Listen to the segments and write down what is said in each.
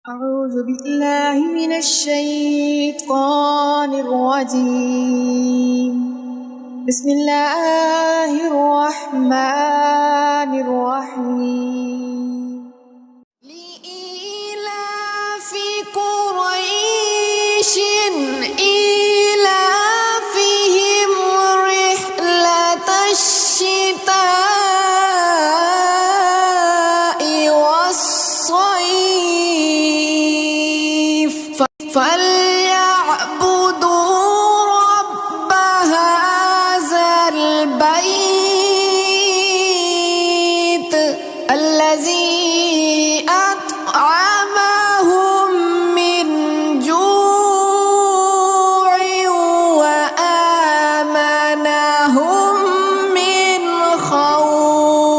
أعوذ بالله من الشيطان الرجيم. بسم الله الرحمن الرحيم. لإيلاف قريش إيلافهم رحلة الشتاء والصيف فليعبدوا رب هذا البيت الذي أطعمهم من جوع وآمنهم من خوف.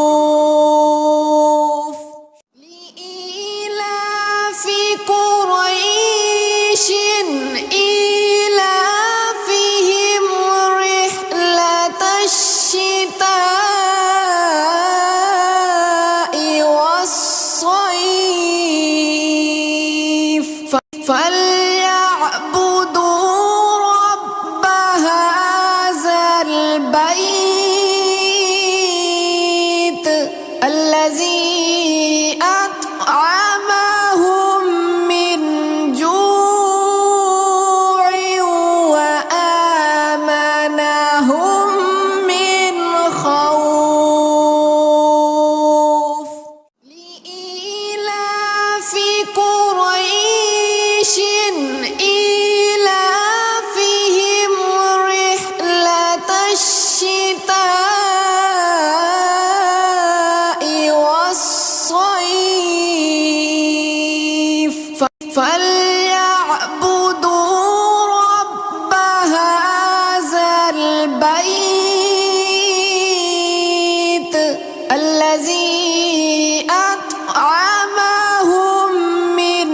لإيلاف قريش إيلافهم رحلة الشتاء والصيف فليعبدوا رب هذا البيت الذي أطعمهم من جوع وآمنهم من خوف. لإيلاف قريش إيلافهم رحلة الشتاء والصيف فليعبدوا رب هذا البيت الذي أطعمهم من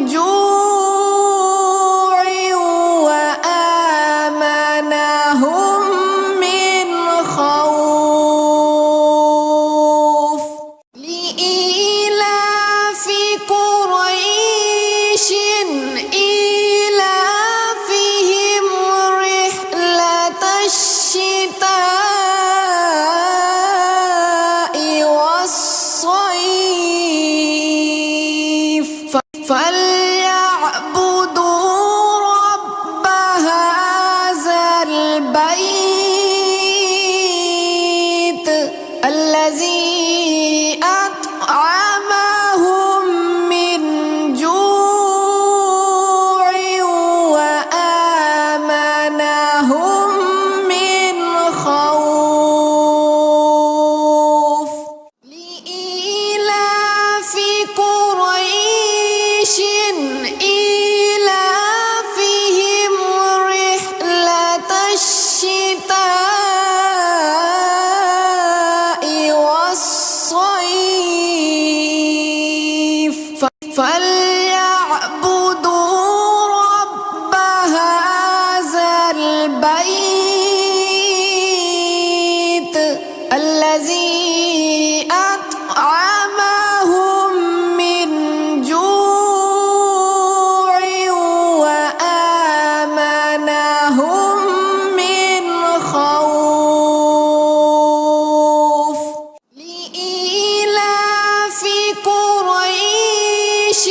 جوع وآمنهم من خوف. لإيلاف قريش إيلافهم رحلة الشتاء والصيف فليعبدوا رب هذا البيت الذي أطعمهم من جوع وآمنهم من خوف. لإيلاف قريش إيلافهم رحلة الشتاء والصيف فليعبدوا رب هذا البيت الذي أطعمهم من جوع وآمنهم من خوف. لإيلاف قريش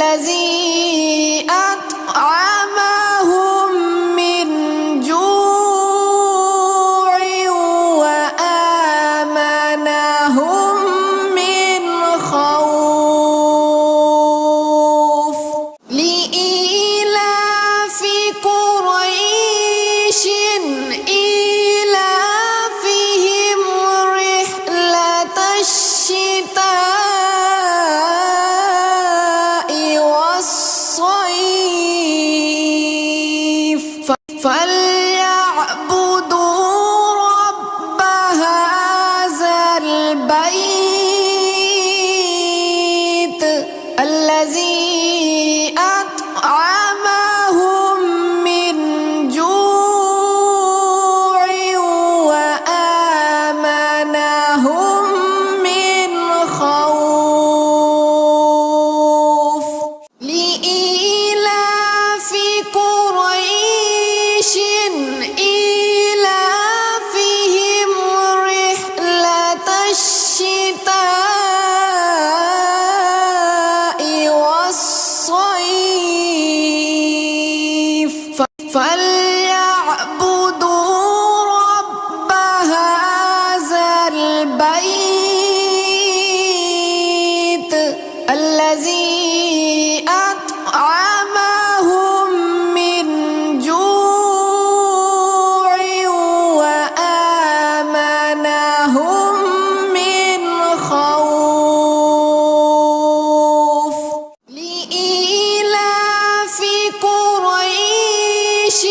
الذي أطعمهم من جوع وآمنهم من خوف لإيلاف قريش إيلافهم رحلة الشتاء والصيف فليعبدوا رب هذا البيت الذي أطعمهم من جوع وآمنهم من خوف لإيلاف قريش إيلافهم رحلة الشتاء والصيف فليعبدوا رب هذا البيت الذي أطعمهم من جوع وآمنهم من خوف لإيلاف قريش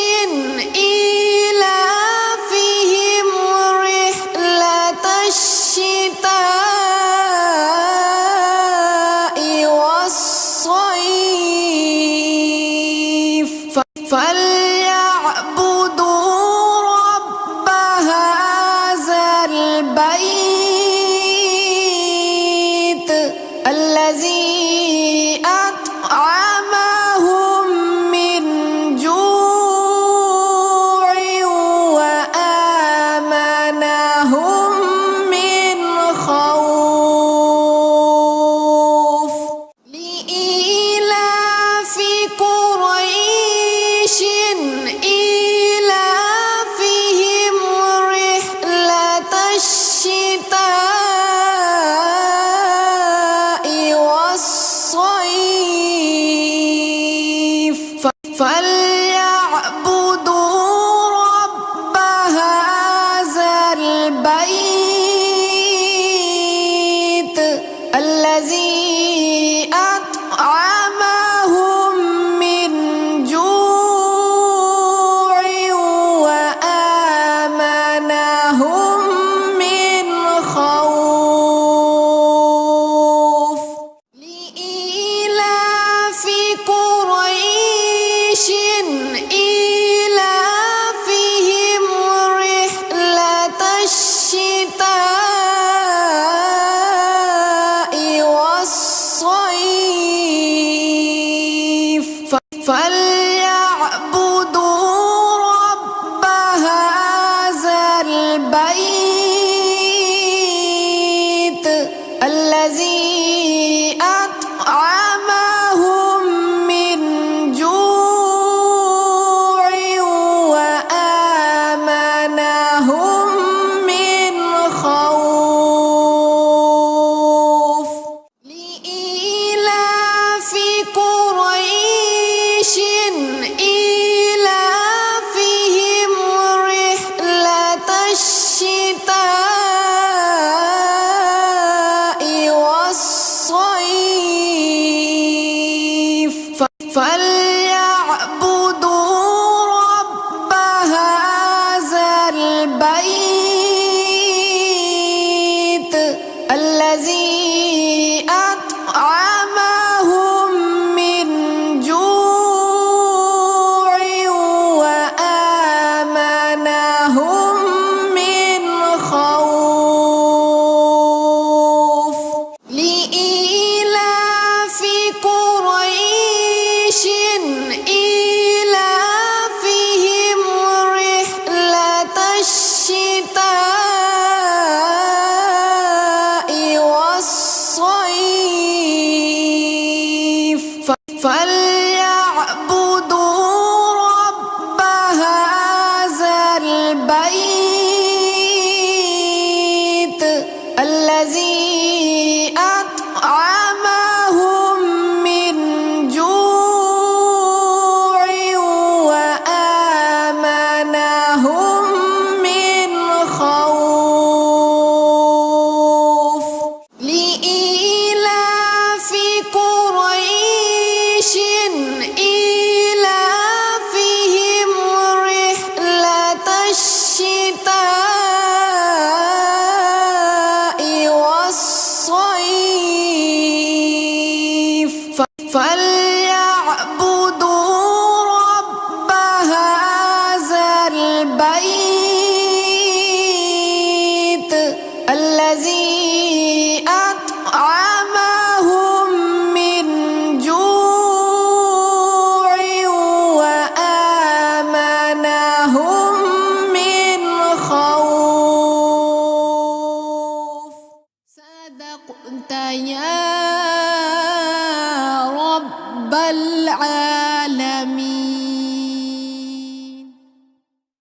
إيلافهم رحلة الشتاء والصيف فليعبدوا رب هذا البيت الذي أطعمهم من جوع وآمنهم من خوف لإيلاف قريش إيلافهم رحلة الشتاء والصيف فليعبدوا رب هذا البيت الذي أطعمهم من جوع وآمنهم من خوف لإيلاف قريش إيلافهم رحلة الشتاء والصيف فليعبدوا رب هذا البيت الذي أطعمهم من جوع وآمنهم من خوف لإيلاف قريش إيلافهم رحلة الشتاء والصيف فليعبدوا رب هذا البيت الذي